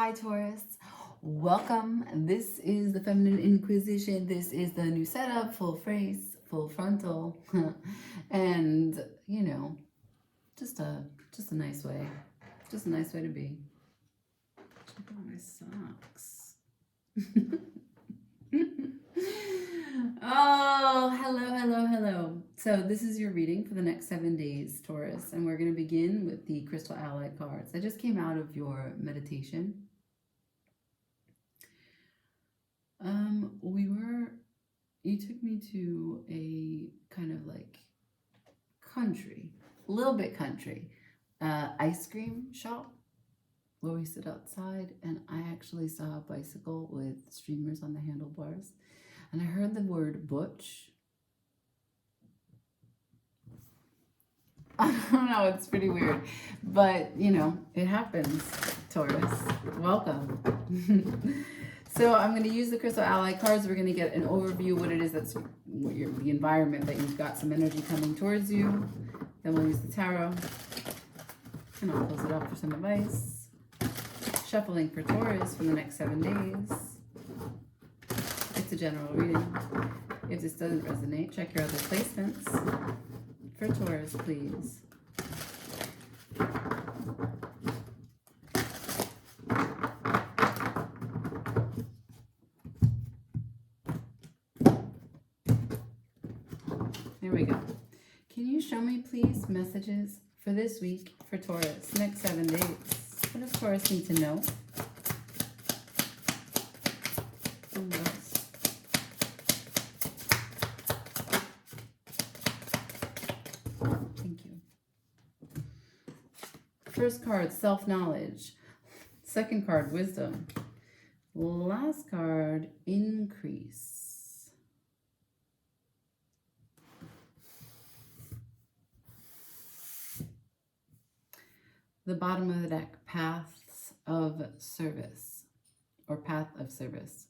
Hi, Taurus. Welcome. This is the Feminine Inquisition. This is the new setup, full face, full frontal, and just a nice way, just a nice way to be. Check out my socks. Oh, hello. So this is your reading for the next 7 days, Taurus, and we're going to begin with the Crystal Ally cards. I just came out of your meditation. You took me to a kind of like country, a little bit country, ice cream shop where we sit outside, and I actually saw a bicycle with streamers on the handlebars, and I heard the word butch. I don't know, it's pretty weird, but it happens, Taurus. Welcome. So I'm going to use the Crystal Ally cards. We're going to get an overview of what it is that's the environment that you've got some energy coming towards you. Then we'll use the tarot. And I'll close it up for some advice. Shuffling for Taurus for the next 7 days. It's a general reading. If this doesn't resonate, check your other placements. For Taurus, please. Here we go. Can you show me, please, messages for this week for Taurus, next 7 days? What does Taurus need to know? Thank you. First card, self-knowledge. Second card, wisdom. Last card, increase. The bottom of the deck, paths of service, or path of service.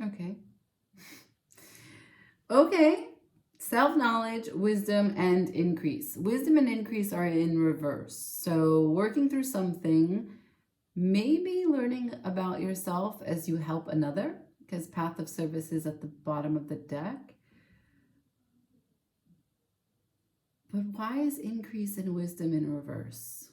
Okay. Self-knowledge, wisdom, and increase. Wisdom and increase are in reverse. So working through something, maybe learning about yourself as you help another, because path of service is at the bottom of the deck. But why is increase in wisdom in reverse?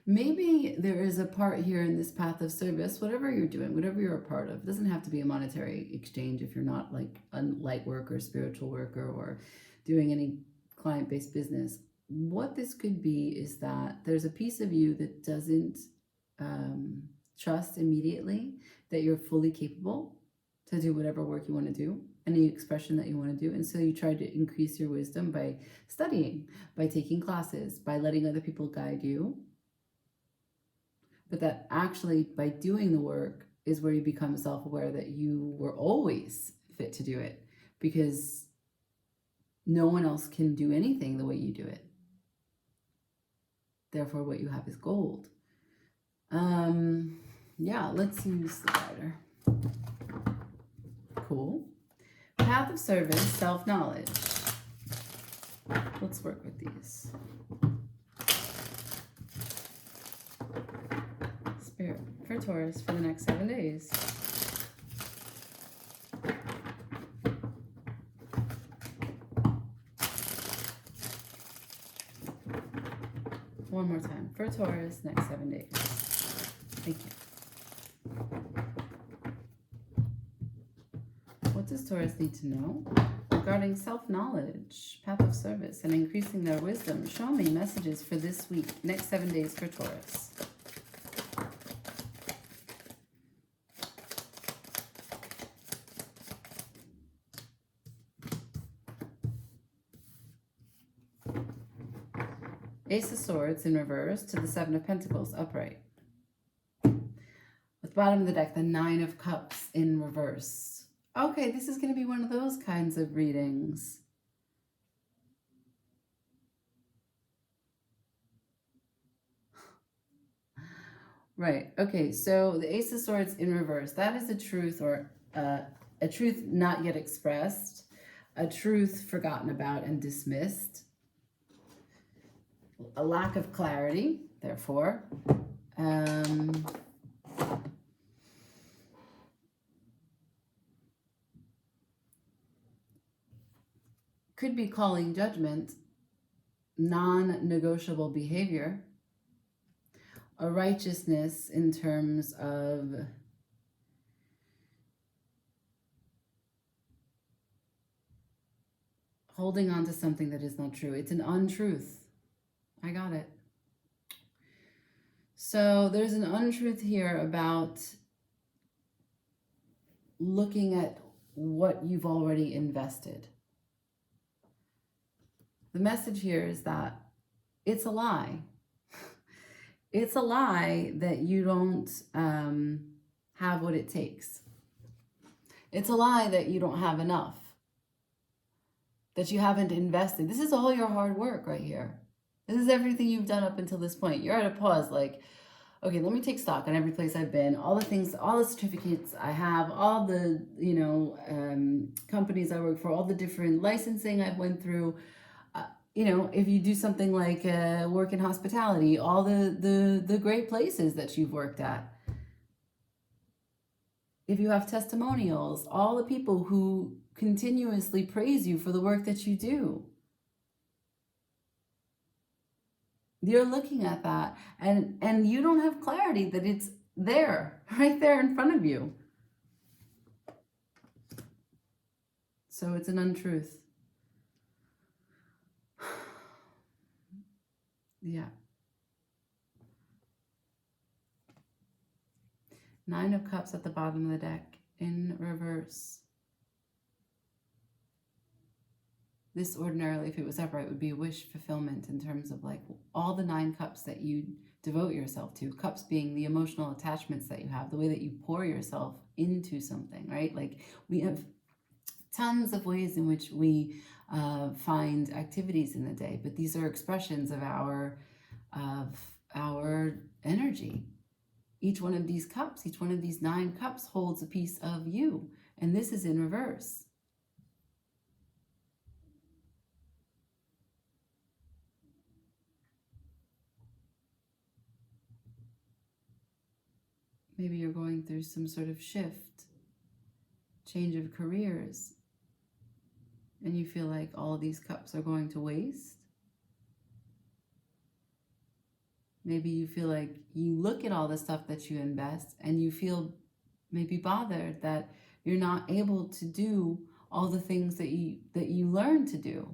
Maybe there is a part here in this path of service, whatever you're doing, whatever you're a part of. It doesn't have to be a monetary exchange if you're not like a light worker, spiritual worker, or doing any client-based business. What this could be is that there's a piece of you that doesn't trust immediately that you're fully capable to do whatever work you want to do, any expression that you want to do. And so you try to increase your wisdom by studying, by taking classes, by letting other people guide you. But that actually, by doing the work, is where you become self-aware that you were always fit to do it, because no one else can do anything the way you do it. Therefore, what you have is gold. Yeah, let's use the rider. Cool. Path of service, self-knowledge. Let's work with these. Spirit for Taurus for the next 7 days. One more time for Taurus, next 7 days. Thank you. What does Taurus need to know regarding self-knowledge, path of service, and increasing their wisdom? Show me messages for this week, next 7 days for Taurus. Ace of Swords in reverse to the Seven of Pentacles upright. At the bottom of the deck, the Nine of Cups in reverse. Okay, this is going to be one of those kinds of readings. Right. Okay. So the Ace of Swords in reverse, that is a truth, or a truth not yet expressed, a truth forgotten about and dismissed, a lack of clarity, therefore. Could be calling judgment, non-negotiable behavior, a righteousness in terms of holding on to something that is not true. It's an untruth. I got it. So there's an untruth here about looking at what you've already invested. The message here is that it's a lie. It's a lie that you don't have what it takes. It's a lie that you don't have enough, that you haven't invested. This is all your hard work right here. This is everything you've done up until this point. You're at a pause like, okay, let me take stock on every place I've been, all the things, all the certificates I have, all the, companies I work for, all the different licensing I've went through. If you do something like work in hospitality, all the great places that you've worked at. If you have testimonials, all the people who continuously praise you for the work that you do. You're looking at that and you don't have clarity that it's there, right there in front of you. So it's an untruth. Yeah. 9 of Cups at the bottom of the deck in reverse. This ordinarily, if it was upright, would be a wish fulfillment in terms of like all the 9 cups that you devote yourself to. Cups being the emotional attachments that you have, the way that you pour yourself into something, right? Like we have tons of ways in which we find activities in the day, but these are expressions of our energy. Each one of these cups, each one of these 9 cups holds a piece of you, and this is in reverse. Maybe you're going through some sort of shift, change of careers, and you feel like all of these cups are going to waste. Maybe you feel like you look at all the stuff that you invest and you feel maybe bothered that you're not able to do all the things that you learn to do.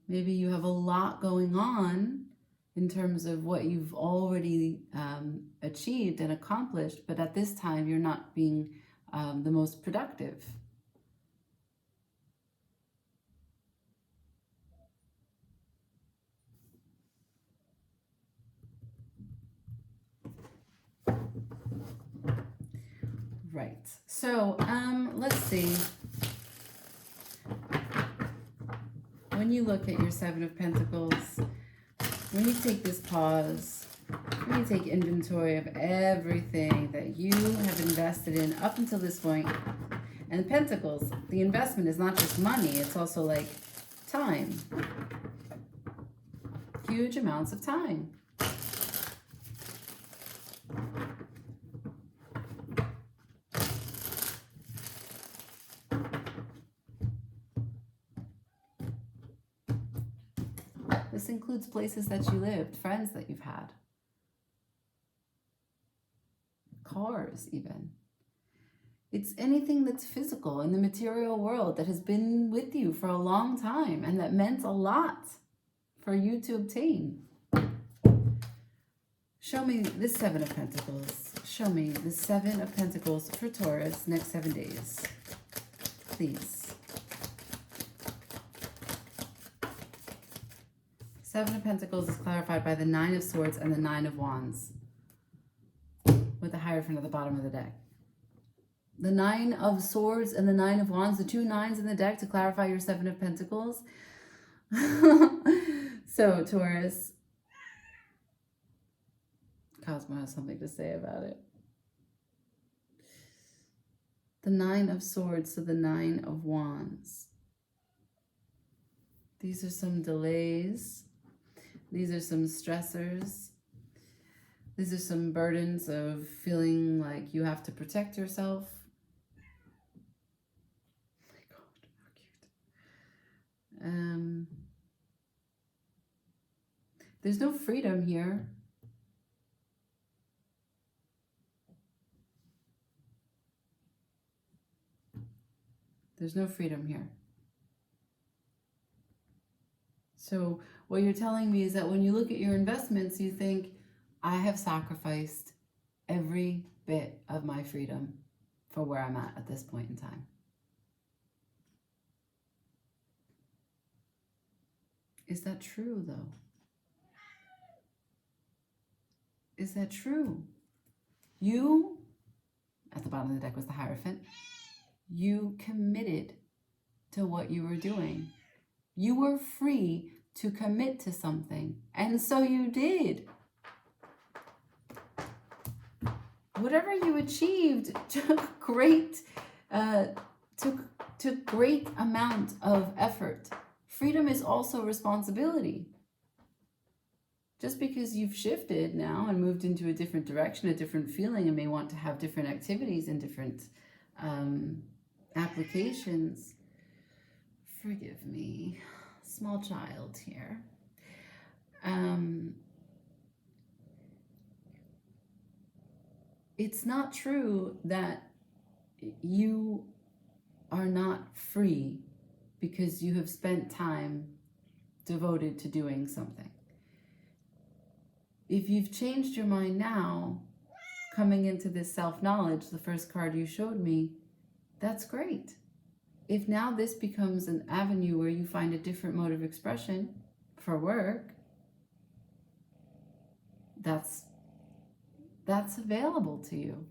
Maybe you have a lot going on in terms of what you've already achieved and accomplished, but at this time you're not being the most productive. Right. So let's see. When you look at your 7 of Pentacles, when you take this pause, when you take inventory of everything that you have invested in up until this point, and Pentacles, the investment is not just money, it's also like time. Huge amounts of time. This includes places that you lived, friends that you've had, cars even. It's anything that's physical in the material world that has been with you for a long time and that meant a lot for you to obtain. Show me this 7 of Pentacles. Show me the 7 of Pentacles for Taurus next 7 days. Please. 7 of Pentacles is clarified by the 9 of Swords and the 9 of Wands, with the Hierophant at the bottom of the deck. The 9 of Swords and the 9 of Wands, the 2 9s in the deck to clarify your 7 of Pentacles. So, Taurus, Cosmo has something to say about it. The Nine of Swords to the Nine of Wands. These are some delays. These are some stressors. These are some burdens of feeling like you have to protect yourself. Oh my God, how cute. There's no freedom here. There's no freedom here. So what you're telling me is that when you look at your investments, you think, I have sacrificed every bit of my freedom for where I'm at this point in time. Is that true, though? Is that true? You, at the bottom of the deck was the Hierophant, you committed to what you were doing. You were free to commit to something, and so you did. Whatever you achieved took great amount of effort. Freedom is also responsibility. Just because you've shifted now and moved into a different direction, a different feeling, and may want to have different activities and different applications. Forgive me, small child here. It's not true that you are not free because you have spent time devoted to doing something. If you've changed your mind now, coming into this self-knowledge, the first card you showed me, that's great. If now this becomes an avenue where you find a different mode of expression for work, that's available to you.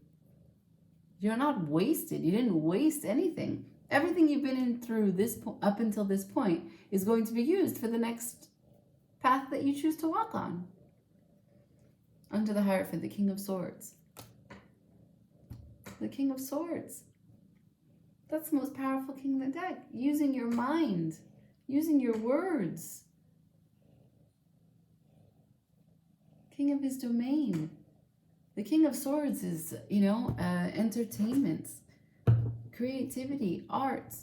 You're not wasted. You didn't waste anything. Everything you've been in through this up until this point is going to be used for the next path that you choose to walk on. Under the Hierophant, the King of Swords. The King of Swords. That's the most powerful king in the deck. Using your mind, using your words. King of his domain. The King of Swords is, entertainment, creativity, art,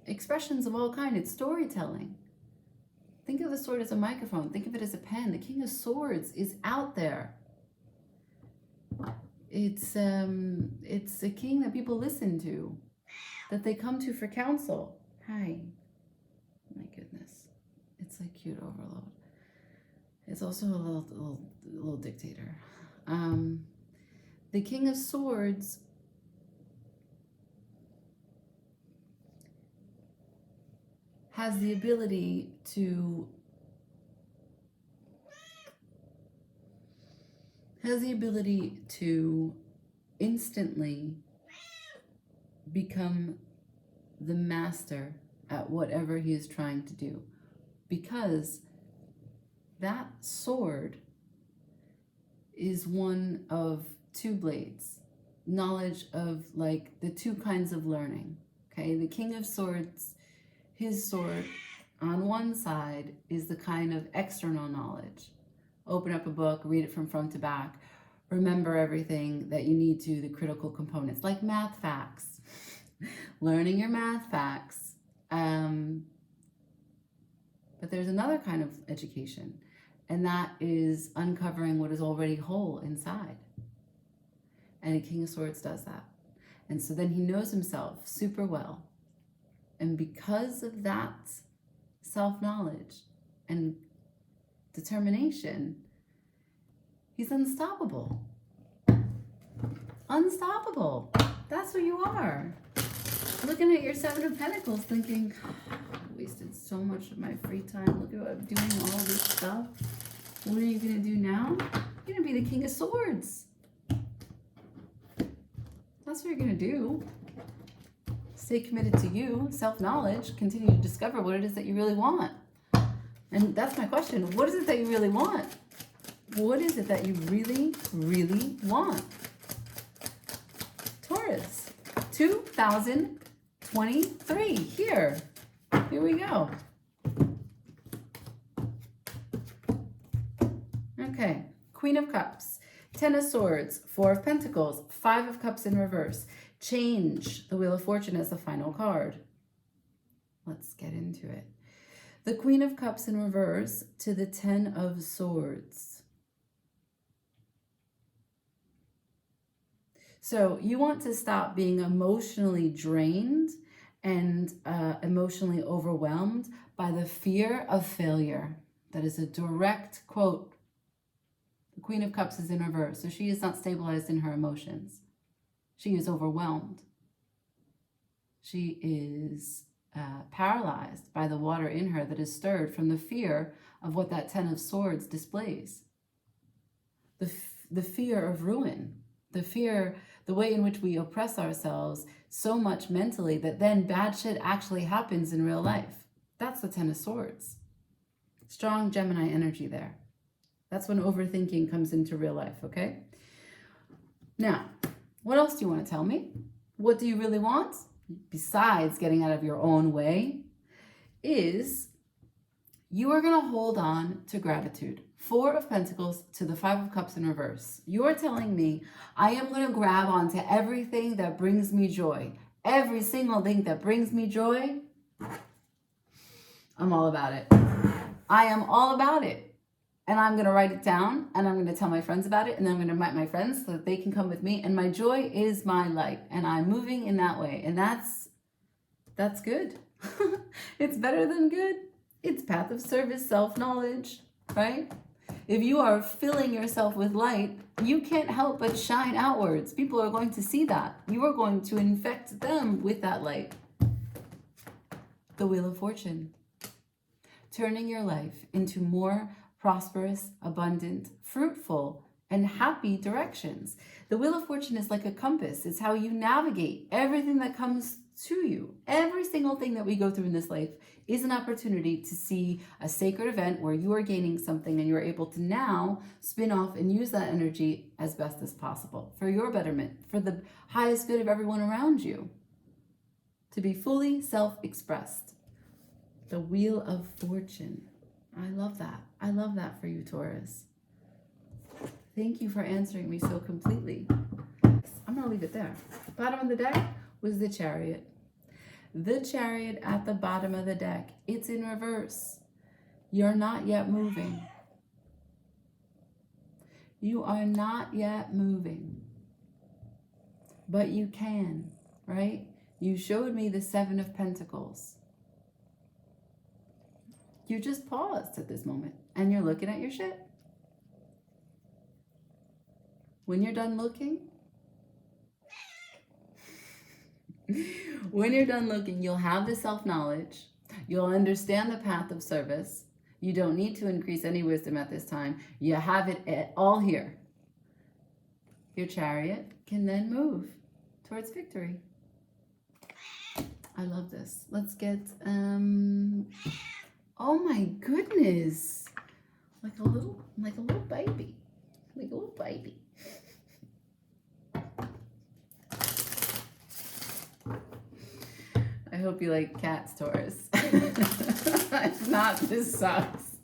expressions of all kinds. It's storytelling. Think of the sword as a microphone. Think of it as a pen. The King of Swords is out there. It's a king that people listen to, that they come to for counsel. Hi. My goodness. It's like cute overload. It's also a little dictator. The King of Swords has the ability to instantly become the master at whatever he is trying to do, because that sword is one of two blades, knowledge of like the two kinds of learning. Okay, the King of Swords, his sword on one side is the kind of external knowledge. Open up a book, read it from front to back, remember everything that you need to, the critical components, like math facts, learning your math facts. But there's another kind of education, and that is uncovering what is already whole inside. And a King of Swords does that. And so then he knows himself super well. And because of that self-knowledge and determination, he's unstoppable. Unstoppable. That's who you are. Looking at your Seven of Pentacles thinking, oh, I wasted so much of my free time. Look at what I'm doing, all this stuff. What are you going to do now? You're going to be the King of Swords. That's what you're going to do. Stay committed to you, self-knowledge, continue to discover what it is that you really want. And that's my question. What is it that you really want? What is it that you really, really want? Taurus, 2023. Here we go. Okay, Queen of Cups, Ten of Swords, Four of Pentacles, Five of Cups in reverse. Change the Wheel of Fortune as the final card. Let's get into it. The Queen of Cups in reverse to the Ten of Swords. So you want to stop being emotionally drained and emotionally overwhelmed by the fear of failure. That is a direct quote. The Queen of Cups is in reverse, so she is not stabilized in her emotions. She is overwhelmed. She is paralyzed by the water in her that is stirred from the fear of what that Ten of Swords displays. The fear of ruin, the way in which we oppress ourselves so much mentally that then bad shit actually happens in real life. That's the Ten of Swords. Strong Gemini energy there. That's when overthinking comes into real life, okay? Now, what else do you want to tell me? What do you really want? Besides getting out of your own way, is you are going to hold on to gratitude. Four of Pentacles to the Five of Cups in reverse. You are telling me I am going to grab onto everything that brings me joy. Every single thing that brings me joy, I'm all about it. I am all about it. And I'm going to write it down, and I'm going to tell my friends about it, and then I'm going to invite my friends so that they can come with me. And my joy is my light, and I'm moving in that way. And that's good. It's better than good. It's path of service, self-knowledge, right? If you are filling yourself with light, you can't help but shine outwards. People are going to see that. You are going to infect them with that light. The Wheel of Fortune. Turning your life into more prosperous, abundant, fruitful, and happy directions. The Wheel of Fortune is like a compass. It's how you navigate everything that comes to you. Every single thing that we go through in this life is an opportunity to see a sacred event where you are gaining something and you're able to now spin off and use that energy as best as possible for your betterment, for the highest good of everyone around you, to be fully self-expressed. The Wheel of Fortune. I love that. I love that for you, Taurus. Thank you for answering me so completely. I'm going to leave it there. Bottom of the deck was the Chariot. The Chariot at the bottom of the deck. It's in reverse. You're not yet moving. You are not yet moving. But you can, right? You showed me the Seven of Pentacles. You just paused at this moment and you're looking at your shit. When you're done looking, you'll have the self-knowledge. You'll understand the path of service. You don't need to increase any wisdom at this time. You have it all here. Your Chariot can then move towards victory. I love this. Let's get, oh my goodness. Like a little baby. Like a little baby. I hope you like cats, Taurus. If not, this sucks.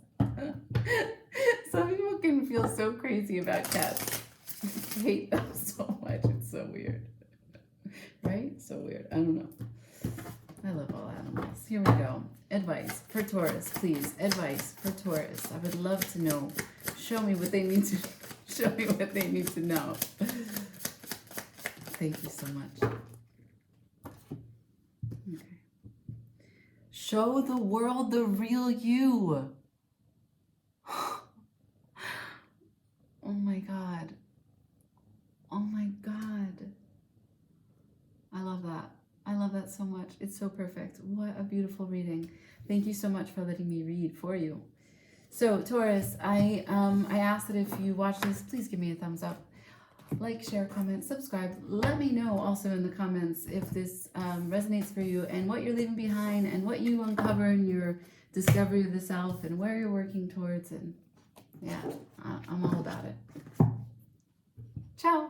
Some people can feel so crazy about cats. I hate them so much. It's so weird. Right? So weird. I don't know. I love all animals. Here we go. Advice for Taurus, please. Advice for Taurus. I would love to know. Show me what they need to know. Thank you so much. Okay. Show the world the real you. Oh my God. Oh my God. I love that. I love that so much. It's so perfect. What a beautiful reading. Thank you so much for letting me read for you. So Taurus, I ask that if you watch this, please give me a thumbs up. Like, share, comment, subscribe. Let me know also in the comments if this resonates for you and what you're leaving behind and what you uncover in your discovery of the self and where you're working towards. And Yeah, I'm all about it. Ciao.